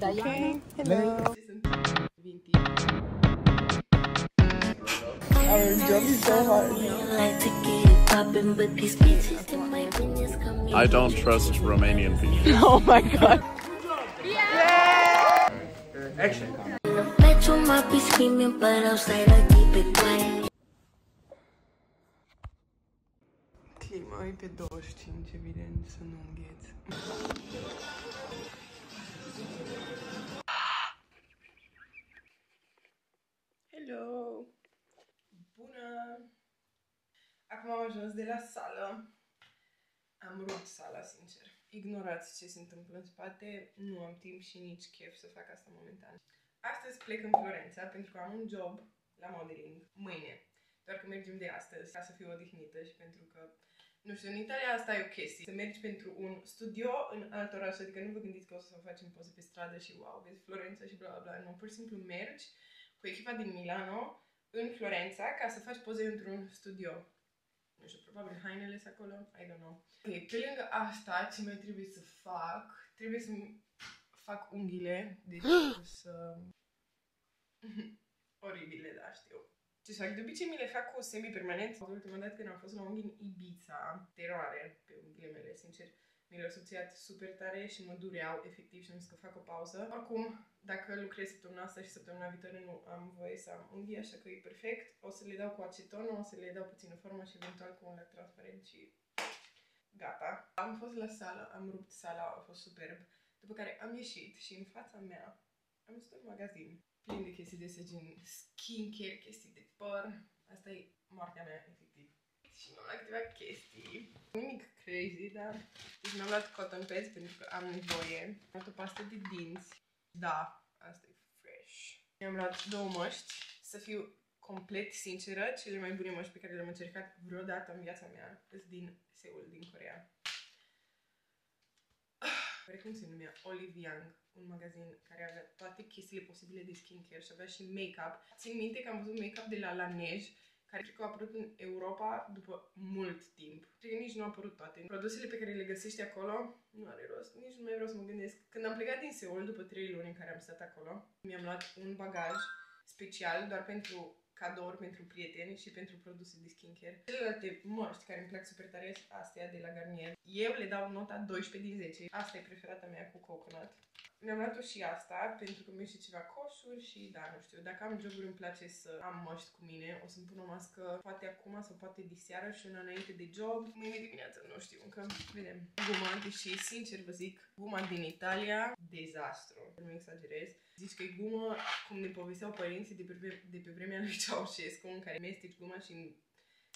Diana. Hello. Our job is so hard. I don't trust Romanian people. Oh my god. Yeah! Action. Clima e pe 25, evident, să nu îngheț. Hello! Bună! Acum am ajuns de la sală. Am rupt sala, sincer. Ignorați ce se întâmplă în spate, nu am timp și nici chef să fac asta momentan. Astăzi plec în Florența pentru că am un job la modeling mâine. Doar că mergem de astăzi ca să fiu odihnită și pentru că, nu știu, în Italia asta e o chestie. Să mergi pentru un studio în alt oraș, adică nu vă gândiți că o să facem poze pe stradă și wow, vezi Florența și bla bla bla. Nu, pur și simplu mergi cu echipa din Milano în Florența ca să faci poze într-un studio. Nu știu, probabil hainele sunt acolo, I don't know. Ok, pe lângă asta, ce mai trebuie să fac? Trebuie să fac unghiile, deci să... Oribile, da, știu. Ce să fac? De obicei mi le fac cu semi-permanent. Ultima dată când am fost la unghi în Ibiza, teroare pe unghiile mele, sincer. Mi le-au subțiat super tare și mă dureau, efectiv, și am zis că fac o pauză. Oricum, dacă lucrez săptămâna asta și săptămâna viitoare nu am voie să am unghii, așa că e perfect. O să le dau cu aceton, o să le dau puțin în formă și eventual cu un lac transparent și gata. Am fost la sală, am rupt sala, a fost superb. După care am ieșit și în fața mea am văzut un magazin plin de chestii de astea, gen skincare, chestii de păr. Asta e moartea mea, efectiv. Și mi-am luat câteva chestii. Nimic crazy, dar... Deci mi-am luat cotton pads pentru că am nevoie. Am luat o pastă de dinți. Da, asta e fresh. Mi-am luat două măști. Să fiu complet sinceră, cele mai bune măști pe care le-am încercat vreodată în viața mea sunt din Seul, din Coreea. Cum se numea? Olive Young, un magazin care avea toate chestiile posibile de skincare și avea și make-up. Țin minte că am văzut make-up de la Laneige, care cred că a apărut în Europa după mult timp. Cred că nici nu au apărut toate. Produsele pe care le găsești acolo, nu are rost, nici nu mai vreau să mă gândesc. Când am plecat din Seul, după 3 luni în care am stat acolo, mi-am luat un bagaj special doar pentru cadouri pentru prieteni și pentru produse de skincare. Celelalte măști care îmi plac super tare sunt astea de la Garnier. Eu le dau nota 12 din 10. Asta e preferata mea cu coconut. Mi-am luat-o și asta pentru că mi-e și ceva coșuri și da, nu știu. Dacă am joburi îmi place să am măști cu mine. O să-mi pun o mască poate acum sau poate diseară și una înainte de job. Mâine dimineață nu știu încă. Vedem. Guma, deși sincer vă zic, guma din Italia, dezastru. Nu exagerez. Zici că e gumă, cum ne povesteau părinții de pe vremea lui Ceaușescu, în care mesteci guma și în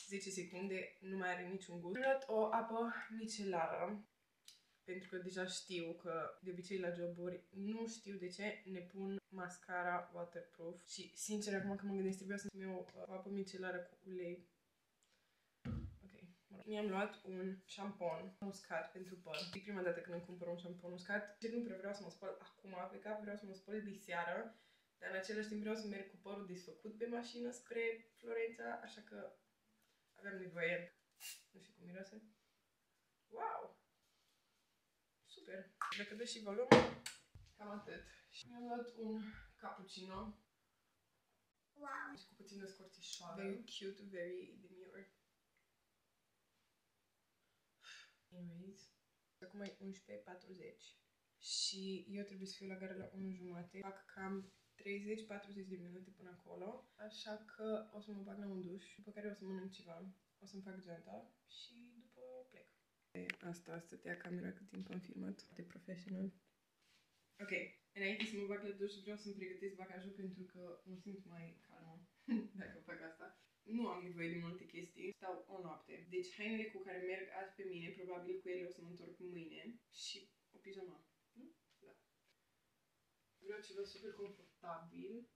10 secunde nu mai are niciun gust. Am luat o apă micelară, pentru că deja știu că de obicei la joburi nu știu de ce ne pun mascara waterproof și sincer acum că mă gândesc trebuia să-mi iau o apă micelară cu ulei. Mi-am luat un șampon uscat pentru păr. E prima dată când îmi cumpăr un șampon uscat. Nu prea vreau să mă spăl acum pe cap, vreau să mă spăl diseară. Dar în același timp vreau să merg cu părul desfăcut pe mașină spre Florența, așa că aveam nevoie. Nu știu cum miroase. Wow! Super! Dacă dă și volum, cam atât. Și mi-am luat un cappuccino. Wow! Și cu puțină scorțișoară. Very cute, very demure. Anyways, acum e 11:40 și eu trebuie să fiu la gara la 1:30. Fac cam 30-40 de minute până acolo, așa că o să mă bag la un duș, după care o să mănânc ceva, o să-mi fac geanta și după plec. Asta stătea camera cât timp am filmat, de professional. Ok, înainte să mă bag la duș vreau să-mi pregătesc bagajul pentru că mă simt mai calmă dacă fac asta. Nu am nevoie de multe chestii, stau o noapte. Deci hainele cu care merg azi pe mine, probabil cu ele o să mă întorc mâine și o pijama. Nu? Da. Vreau ceva super confortabil.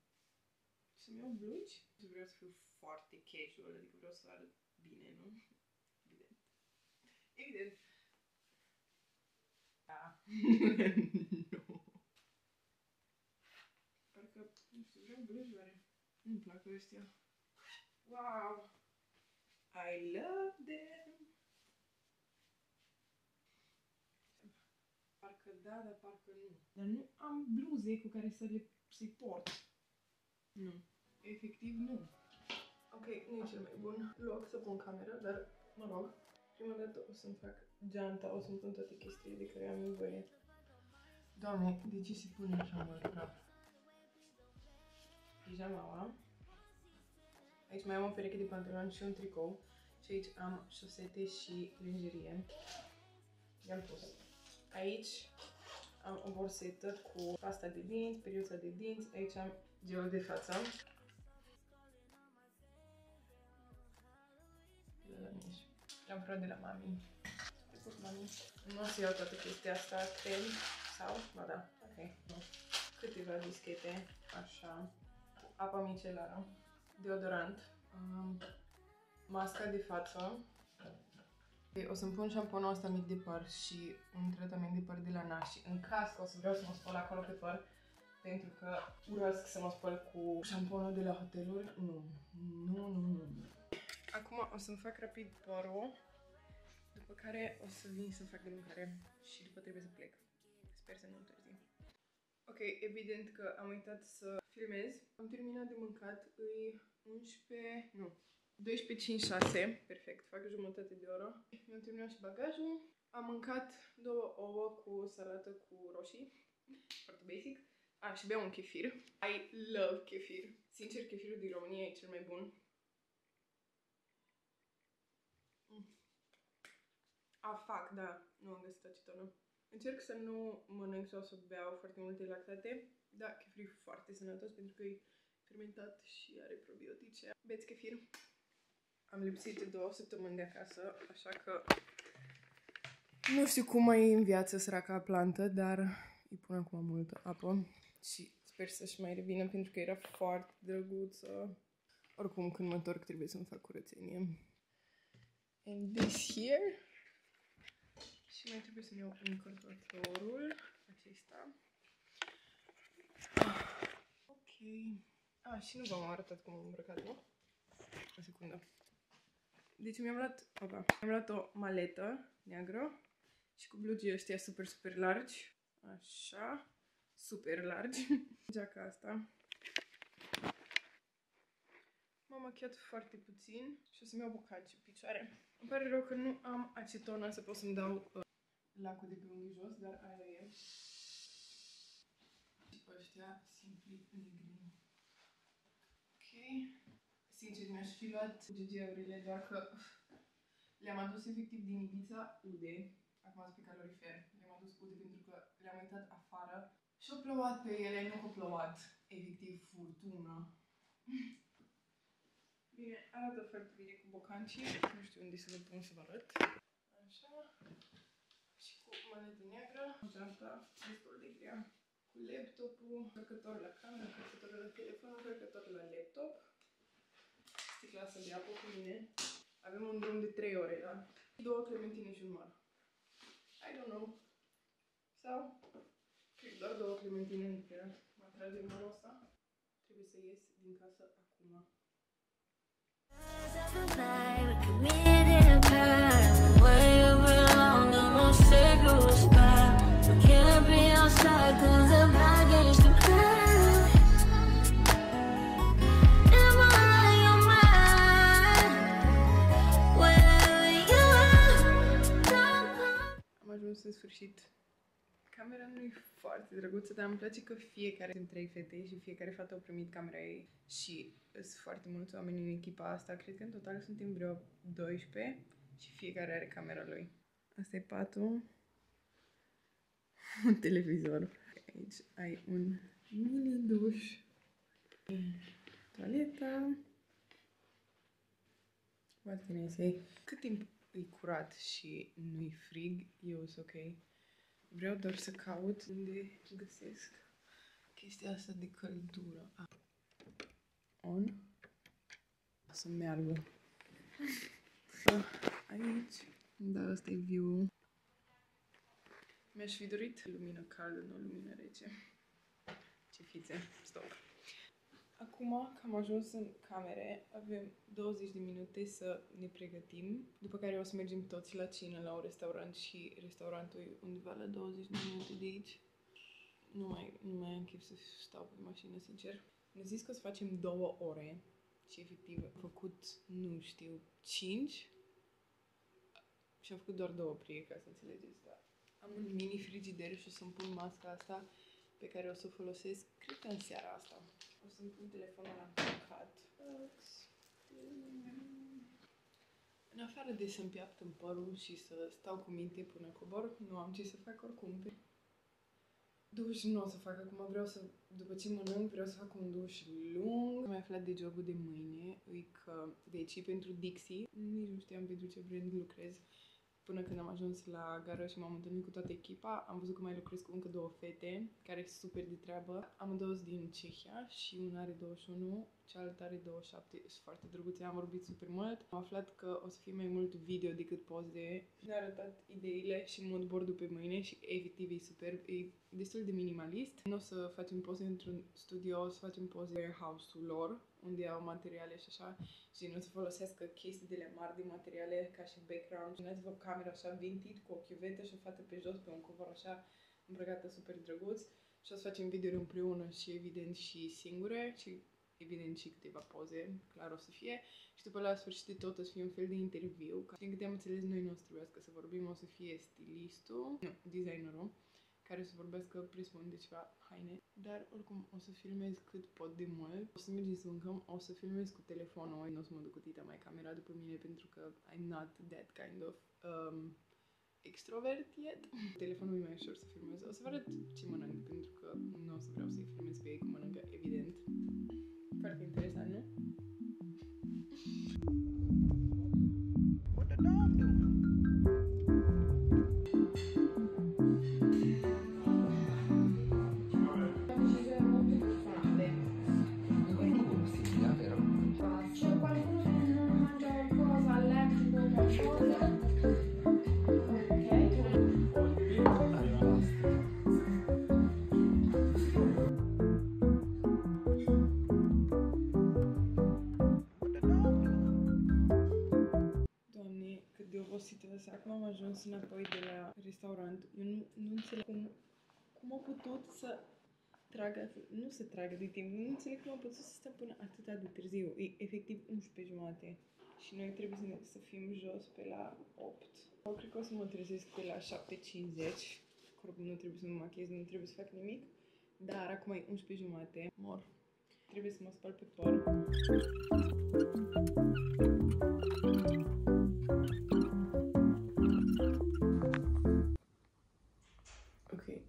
Să-mi iau blugi. Vreau să fiu foarte casual, adică vreau să arăt bine, nu? Evident. Evident. Da. Nu. Parcă, nu știu, vreau blugi oare. Nu-mi plac ăștia. Wow! I love them! Parcă da, dar parcă nu. Dar nu am bluze cu care să-i port. Nu. Efectiv, nu. Ok, nu e cel mai bun loc să pun camera, dar, mă rog, prima dată o să-mi fac geanta, o să-mi pun toate chestiile de care am nevoie. Doamne, de ce se pune așa mult praf? Pijamaua. Aici mai am o pereche de pantaloni și un tricou. Și aici am șosete și lingerie. I-am pus. Aici am o borsetă cu pasta de dinți, periuța de dinți. Aici am gelul de față. L-am luat de la mami. Nu o să iau toată chestia asta, cred, sau? Ba da, ok. Nu. Câteva dischete, așa. Apa micelară, deodorant, masca de față. O să-mi pun șamponul ăsta mic de păr și un tratament de păr de la NARS și în caz că o să vreau să mă spăl acolo pe păr, pentru că urăsc să mă spăl cu șamponul de la hoteluri, nu. Acum o să-mi fac rapid părul, după care o să vin să fac de mâncare și după trebuie să plec. Sper să nu întârzi. Ok, evident că am uitat să filmez. Am terminat de mâncat, îi 11, nu, 12:56, perfect, fac jumătate de oră. Mi-am terminat și bagajul. Am mâncat 2 ouă cu salată cu roșii, foarte basic. Și beau un chefir. I love chefir. Sincer, chefirul din România e cel mai bun. Fac, da, nu am găsit acetonă. Încerc să nu mănânc sau să beau foarte multe lactate, dar chefir e foarte sănătos pentru că e fermentat și are probiotice. Beți chefir? Am lipsit 2 săptămâni de acasă, așa că nu știu cum mai e în viață săraca plantă, dar îi pun acum multă apă și sper să-și mai revină pentru că era foarte drăguță. Oricum, când mă întorc trebuie să-mi fac curățenie. And this here. Și mai trebuie să-mi iau încărcătorul acesta. Ok. Și nu v-am arătat cum am îmbrăcat, nu? O secundă. Deci mi-am luat o maletă neagră și cu blugii ăștia super largi. Așa. Super largi. Geaca asta. M-am machiat foarte puțin și o să-mi iau bucaci în picioare. Îmi pare rău că nu am acetonă să pot să-mi dau lacul de pe unghii jos, dar aia e. Și ăștia simpli negri. Ok. Sincer, mi-aș fi luat GG-urile, doar că le-am adus efectiv din Ibiza ude. Acum sunt pe calorifer. Le-am adus ude pentru că le-am uitat afară și au plouat pe ele, nu au plouat. Efectiv furtună. Bine, arată foarte bine cu bocancii. Nu știu unde să le pun să vă arăt. Așa. Și cu manetă neagră. Geanta destul de grea. Cu laptopul, încărcător la cameră, încărcător la telefon, încărcător la laptop. Sticla asta de apă cu mine. Avem un drum de 3 ore, da? 2 clementine și un măr. I don't know. Sau? Cred doar 2 clementine în care mă atrage mărul ăsta. Trebuie să ies din casă acum. Am ajuns în sfârșit. Camera nu e foarte drăguță, dar îmi place că fiecare sunt 3 fete și fiecare fată a primit camera ei și sunt foarte mulți oameni în echipa asta. Cred că în total suntem vreo 12 și fiecare are camera lui. Asta e patul. Un televizor. Aici ai un mini duș. Toaleta. Foarte nice. Cât timp e curat și nu-i frig, eu sunt ok. Vreau doar să caut unde găsesc chestia asta de căldură. On. Să meargă. Aici. Da, asta e view. Mi-aș fi dorit lumină caldă, nu lumină rece. Ce fițe. Stop. Acum că am ajuns în camere, avem 20 de minute să ne pregătim, după care o să mergem toți la cină la un restaurant și restaurantul e undeva la 20 de minute de aici. Nu mai am chef să stau pe mașină, sincer. Ne-a zis că o să facem 2 ore și efectiv am făcut, nu știu, 5 și am făcut doar 2 prie, ca să înțelegeți, dar am un mini frigider și o să-mi pun masca asta pe care o să o folosesc, cred că în seara asta. O să-mi pun telefonul la căcat. În afară de să-mi piaptă în părul și să stau cu minte până cobor, nu am ce să fac oricum. Duș nu o să fac acum, după ce mănânc, vreau să fac un duș lung. Am aflat de jobul de mâine, deci pentru Dixie, nici nu știam pentru ce brand lucrez. Până când am ajuns la gară și m-am întâlnit cu toată echipa, am văzut că mai lucrez cu încă 2 fete, care sunt super de treabă. Amândouă sunt din Cehia și una are 21, cealaltă are 27, sunt foarte drăguțe, am vorbit super mult. Am aflat că o să fie mai mult video decât poze. Ne-a arătat ideile și moodboard-ul pe mâine și efectiv e superb, e destul de minimalist. Nu o să facem poze într-un studio, o să facem poze în warehouse-ul lor, unde au materiale și așa, și nu o să folosească chestii de le mari de materiale ca și background. Unați-vă o cameră așa vintage cu o chiuvetă și o fată pe jos pe un covor așa îmbrăcată super drăguț și o să facem video împreună și evident și singure și evident și câteva poze, clar o să fie. Și după la sfârșit de tot o să fie un fel de interviu. Din câte am înțeles, noi nu o să trebuiască să vorbim, o să fie stilistul, nu, designerul, care să vorbească, presupun, de ceva haine. Dar oricum o să filmez cât pot de mult. O să mergem să mâncăm, o să filmez cu telefonul. Nu o să mă duc cu tita mai camera după mine pentru că I'm not that kind of extrovert yet. Telefonul e mai ușor să filmez. O să vă arăt ce mănânc pentru că nu o să vreau să-i filmez pe ei cum mănâncă, evident. Foarte interesant, nu? Acum am ajuns înapoi de la restaurant. Eu nu înțeleg cum au putut să tragă de timp. Nu înțeleg cum au putut să stăm până atâta de târziu. E efectiv 11:30. Și noi trebuie să fim jos pe la 8. Eu cred că o să mă trezesc pe la 7:50. Oricum nu trebuie să mă machiez, nu trebuie să fac nimic. Dar acum e 11:30. Mor. Trebuie să mă spăl pe păr.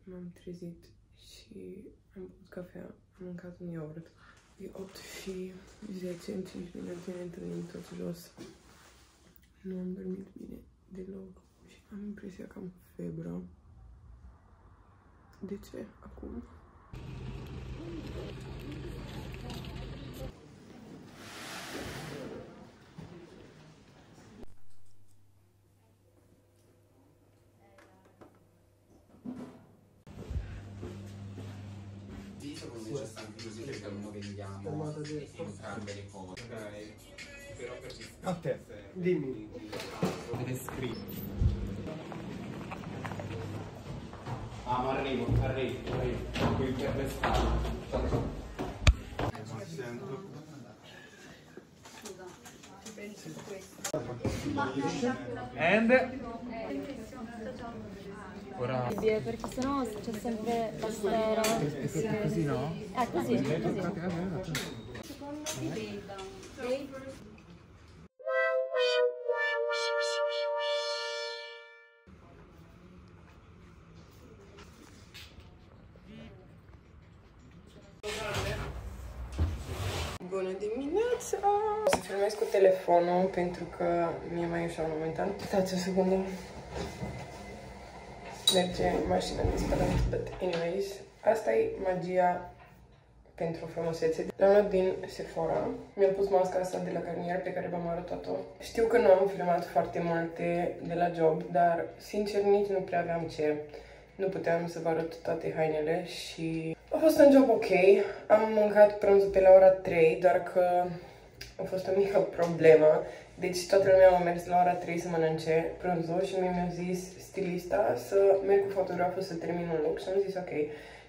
M-am trezit și am băut cafea, am mâncat un iaurt. E 8:10, în 5 minute ne întâlnim toți jos. Nu am dormit bine deloc și am impresia că am febră. De ce? Acum? Così perché uno vendiamo entrambe le cose. Però per a te, dimmi. Deve scritto. Ah, ma arrivo. Qui per restare. And ora perché sennò c'è sempre la sfera. così no? Così. Bună dimineața! O să filmez cu telefonul pentru că mi-e mai ușor momentan. Stați o secundă. Merge mașina de spălat, but anyways. Asta e magia pentru frumusețe. L-am luat din Sephora. Mi-am pus masca asta de la Garnier pe care v-am arătat-o. Știu că nu am filmat foarte multe de la job, dar sincer nici nu prea aveam ce. nu puteam să vă arăt toate hainele și a fost un job ok. Am mâncat prânzul pe la ora 3, doar că a fost o mică problemă. Deci toată lumea a mers la ora 3 să mănânce prânzul și mi-a zis stilista să merg cu fotograful să termin un look și am zis ok.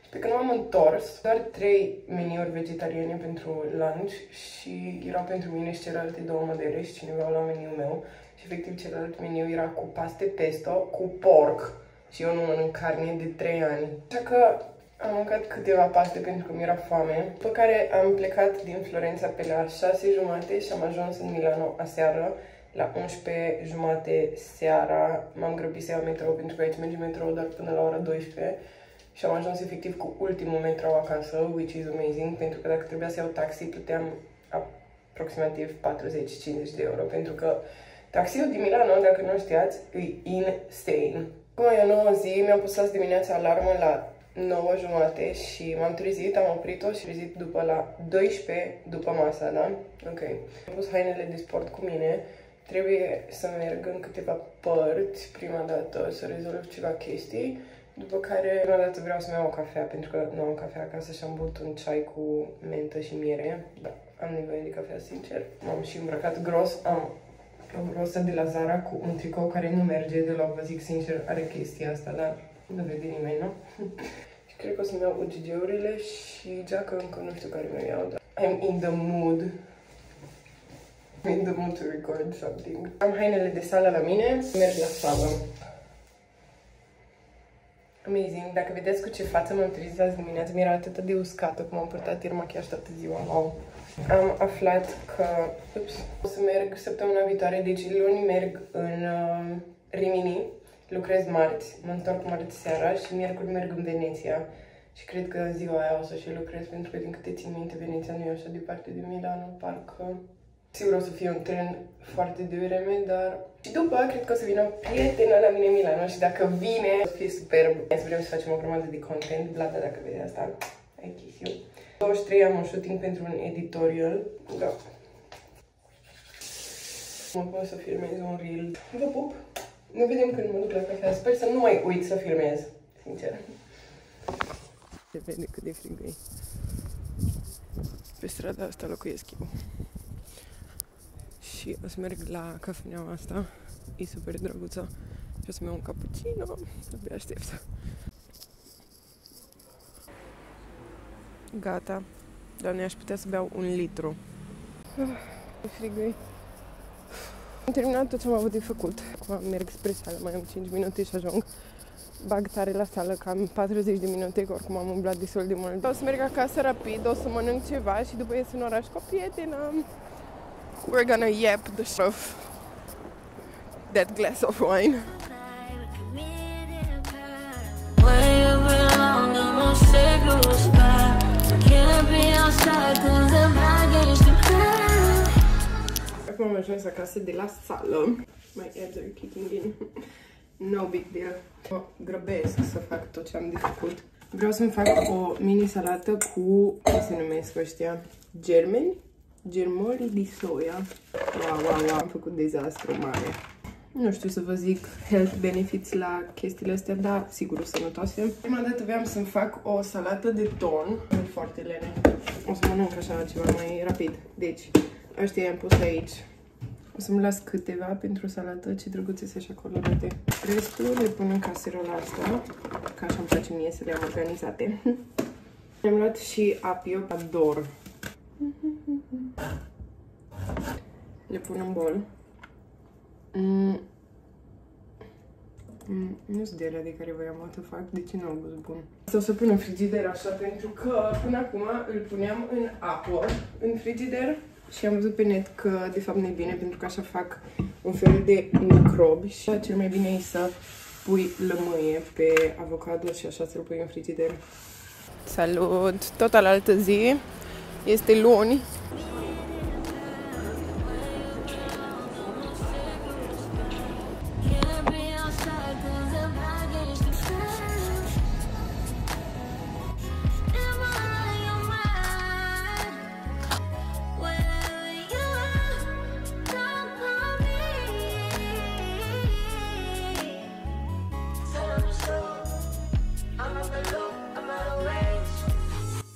Și pe când m-am întors, doar 3 meniuri vegetariene pentru lunch și erau pentru mine și celelalte 2 mădere și cineva la meniul meu. Și efectiv celălalt meniu era cu paste pesto, cu porc. Și eu nu mănânc carne de 3 ani. Așa că am mâncat câteva paste pentru că mi-era foame. După care am plecat din Florența pe la 6:30 și am ajuns în Milano aseară la 11:30 seara. M-am grăbit să iau metrou pentru că aici merge metrou doar până la ora 12. Și am ajuns efectiv cu ultimul metrou acasă, which is amazing, pentru că dacă trebuia să iau taxi, plăteam aproximativ 40-50 de euro, pentru că taxiul din Milano, dacă nu știați, e insane. Cum e 9 zi, mi-am pus azi dimineața alarmă la 9:30 și m-am trezit, am oprit-o și trezit după la 12 după masa, da? Ok. Am pus hainele de sport cu mine. Trebuie să merg în câteva părți prima dată să rezolv ceva chestii. După care, prima dată vreau să-mi iau o cafea, pentru că nu am cafea acasă și am băut un ceai cu mentă și miere. Da, am nevoie de cafea, sincer. M-am și îmbrăcat gros, am o rosă de la Zara cu un tricou care nu merge deloc, vă zic sincer, are chestia asta, dar nu vede nimeni, nu? Și cred că o să-mi iau UGG-urile și geacă încă nu știu care mi-o iau, dar I'm in the mood. I'm in the mood to record something. Am hainele de sală la mine, merg la sală. Amazing, dacă vedeți cu ce față m-am trezit azi dimineață, mi-era atât de uscată cum am purtat ieri machiaj toată ziua, wow. Am aflat că, o să merg săptămâna viitoare, deci luni merg în Rimini, lucrez marți, mă întorc marți seara și miercuri merg în Veneția. Și cred că ziua aia o să și lucrez, pentru că din câte țin minte, Veneția nu e așa departe de Milano, parcă. Sigur o să fie un tren foarte devreme, dar... Și după, cred că o să vină o prietenă la mine în Milano și dacă vine, o să fie superb. Să vrem să facem o grămadă de content, Blada, dacă vede asta, I kiss you. 23 am un shooting pentru un editorial, da. Mă pun să filmez un reel. Vă pup! Ne vedem când mă duc la cafea. Sper să nu mai uit să filmez, sincer. Se vede cât de frig e. Pe strada asta locuiesc eu. Și o să merg la cafeneaua asta. E super drăguță. Și o să-mi iau un cappuccino. Abia aștept. Gata. Doamne, aș putea să beau 1 litru. Ce frig e. Am terminat tot ce am avut de făcut. Acum merg spre sală, mai am 5 minute și ajung. Bag tare la sală, cam 40 de minute, că oricum am umblat destul de mult. O să merg acasă rapid, o să mănânc ceva și după ies în oraș cu o prietenă. We're gonna yap the shit of that glass of wine. Acum am ajuns acasă de la sală. My abs are kicking in. No big deal. Mă grăbesc să fac tot ce am de făcut. Vreau să-mi fac o mini salată cu, cum se numesc ăștia, germeni? Germoli de soia. Wow, am făcut dezastru mare. Nu știu să vă zic health benefits la chestiile astea, dar sigur o sănătoase. Prima dată vreau să-mi fac o salată de ton. Sunt foarte lene. O să mănânc așa ceva mai rapid. Deci, ăștia i-am pus aici. O să-mi las câteva pentru salată, ce drăguțe sunt și acolo, uite. Restul le pun în caserola asta, ca așa îmi place mie să le am organizate. Am luat și apio ador. Le pun în bol. Nu sunt de alea de care voiam să fac, deci nu au gust bun. Asta o să pun în frigider așa, pentru că până acum îl puneam în apă, în frigider. Și am văzut pe net că de fapt nu e bine, pentru că așa fac un fel de microbi și cel mai bine e să pui lămâie pe avocado și așa să-l pui în frigider. Salut! Tot alaltă zi, este luni.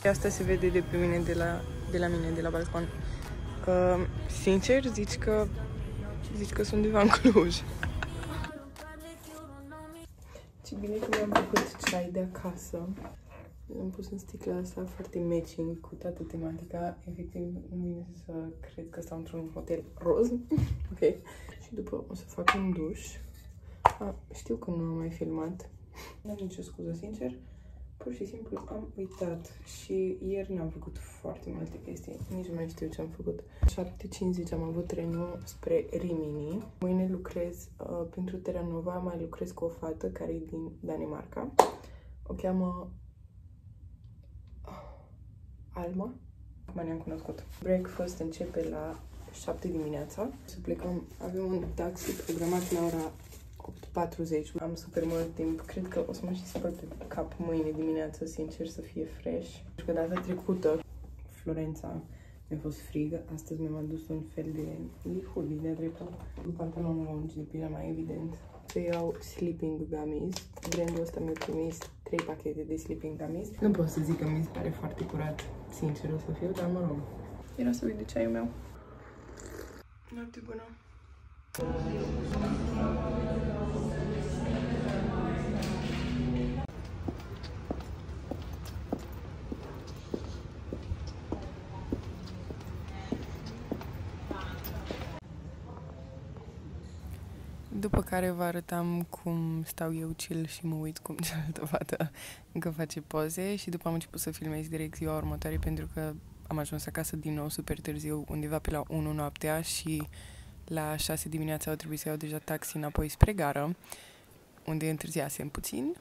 Asta se vede de pe mine de la mine, de la balcon. Sincer, zici că sunt undeva în Cluj. Ce bine că mi-am făcut ceai de acasă. L-am pus în sticla asta foarte matching cu toată tematica. Efectiv, nu vine să cred că stau într-un hotel roz. Ok. Și după o să fac un duș. Știu că nu am mai filmat. Nu am nicio scuză, sincer. Pur și simplu am uitat și ieri n-am făcut foarte multe chestii. Nici nu mai știu ce am făcut. 7:50 am avut trenul spre Rimini. Mâine lucrez pentru Terra Nova. Mai lucrez cu o fată care e din Danemarca. O cheamă Alma. Acum ne-am cunoscut. Breakfast începe la 7 dimineața. Să plecăm. Avem un taxi programat la ora 8:40. Am super mult timp. Cred că o să mă și spăl pe cap mâine dimineață, sincer, să fie fresh. Pentru că data trecută, Florența, mi-a fost frig. Astăzi mi-am adus un fel de hoodie de dreptul. Cu pantaloni lungi de pijama, evident. Să iau sleeping gummies. Brandul ăsta mi-a trimis 3 pachete de sleeping gummies. Nu pot să zic că mi se pare foarte curat. Sincer o să fiu, dar mă rog. Era să uit de ceaiul meu. Noapte bună! După care vă arătam cum stau eu chill și mă uit cum cealaltă fată încă face poze și după am început să filmez direct ziua următoare pentru că am ajuns acasă din nou super târziu, undeva pe la 1 noaptea și la 6 dimineața au trebuit să iau deja taxi înapoi spre gară, unde întârziasem puțin.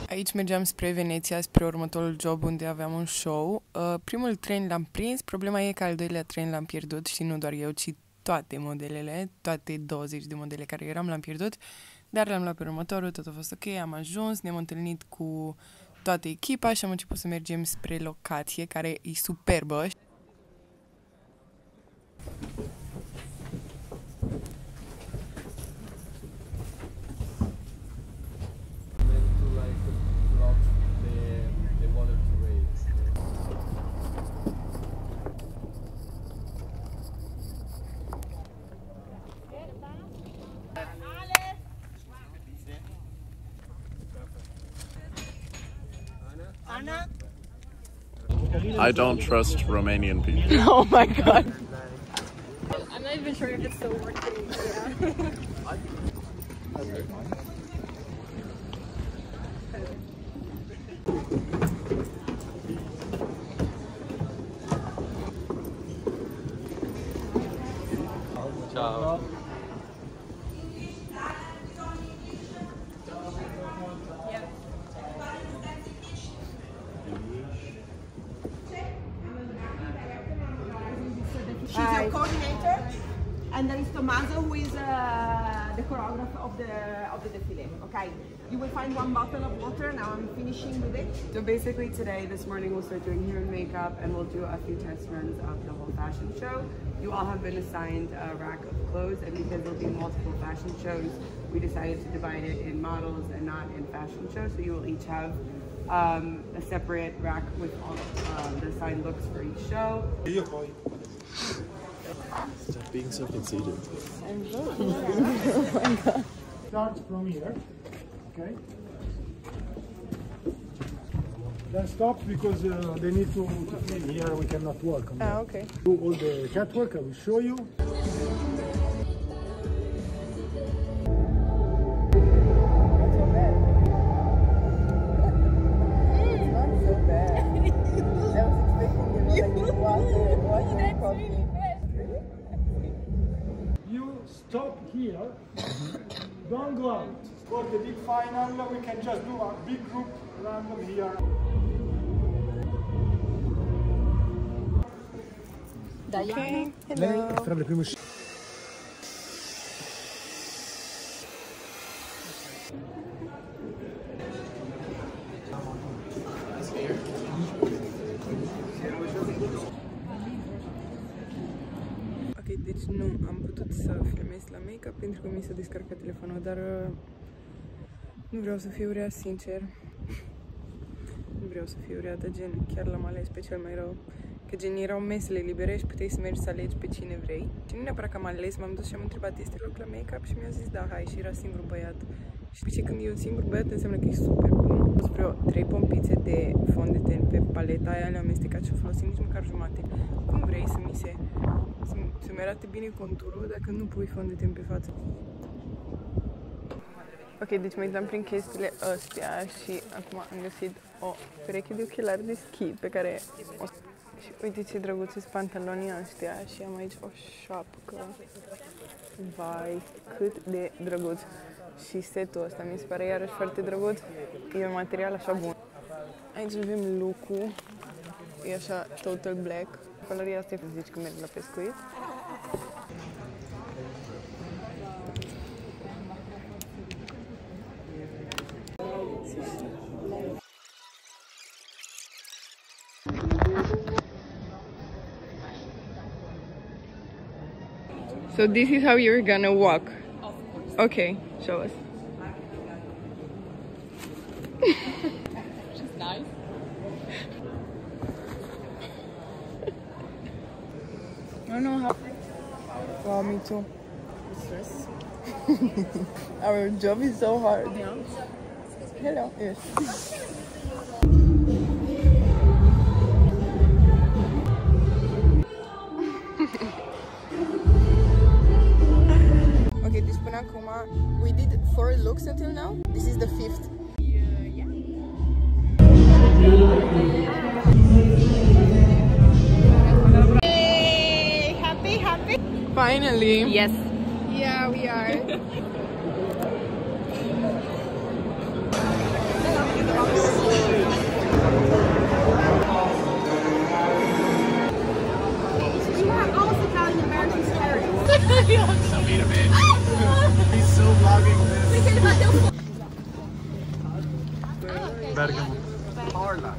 Aici mergeam spre Veneția, spre următorul job unde aveam un show. Primul tren l-am prins, problema e că al doilea tren l-am pierdut și nu doar eu, ci toate modelele, toate 20 de modele care eram l-am pierdut, dar l-am luat pe următorul, tot a fost ok, am ajuns, ne-am întâlnit cu toată echipa și am început să mergem spre locație, care e superbă. I don't trust Romanian people. Oh my god. I'm not even sure if it's still working. Yeah. Ciao. She's your coordinator, and there is Tommaso, who is the choreographer of the défilé. Okay, you will find one bottle of water. Now I'm finishing with it. So basically today, this morning, we'll start doing hair and makeup, and we'll do a few test runs of the whole fashion show. You all have been assigned a rack of clothes, and because there'll be multiple fashion shows, we decided to divide it in models and not in fashion shows. So you will each have a separate rack with all the assigned looks for each show. Stop being so conceited. Start from here, okay? Then stop because they need to clean here. We cannot work on that. Okay. Do all the catwalk. I will show you. You stop here. Don't go out. For the big final, we can just do a big group random here. Okay. Hello. Tra le prime Ok, deci nu am putut să filmez la make-up pentru că mi s-a descărcat telefonul, dar Nu vreau să fiu rea, sincer. Nu vreau să fiu rea, dar gen, chiar l-am ales pe cel mai rău. Că gen, erau mesele libere și puteai să mergi să alegi pe cine vrei. Și nu neapărat că am ales, m-am dus și am întrebat, este loc la make-up? Și mi-a zis, da, hai, și era singurul băiat. Și când e un singur băiat, înseamnă că e super bun. Am vreo 3 pompițe de fond de ten pe paleta aia, le-am amestecat și o folosim nici măcar jumate. Cum vrei să-mi arate bine conturul dacă nu pui fond de ten pe față? Ok, deci mă uitam prin chestiile astea și acum am găsit o pereche de ochelari de schi pe care o... Și uite ce drăguț sunt pantalonii ăștia și am aici o șapcă. Vai, cât de drăguț. Și setul ăsta mi se pare iarăși foarte drăguț. E un material așa bun. Aici avem look-ul. E așa total black. Coloria asta e, zici că merg la pescuit. So this is how you're gonna walk. Okay, show us. She's nice. I don't know how. Wow, me too. Stress. Our job is so hard. Yeah. Hello. Yes. Okay, deci până acum we did 4 looks until now. This is the 5th. Yeah. Hey, happy? Finally. Yes. Yeah, we are. He's so vlogging this. Bergamo. Parla.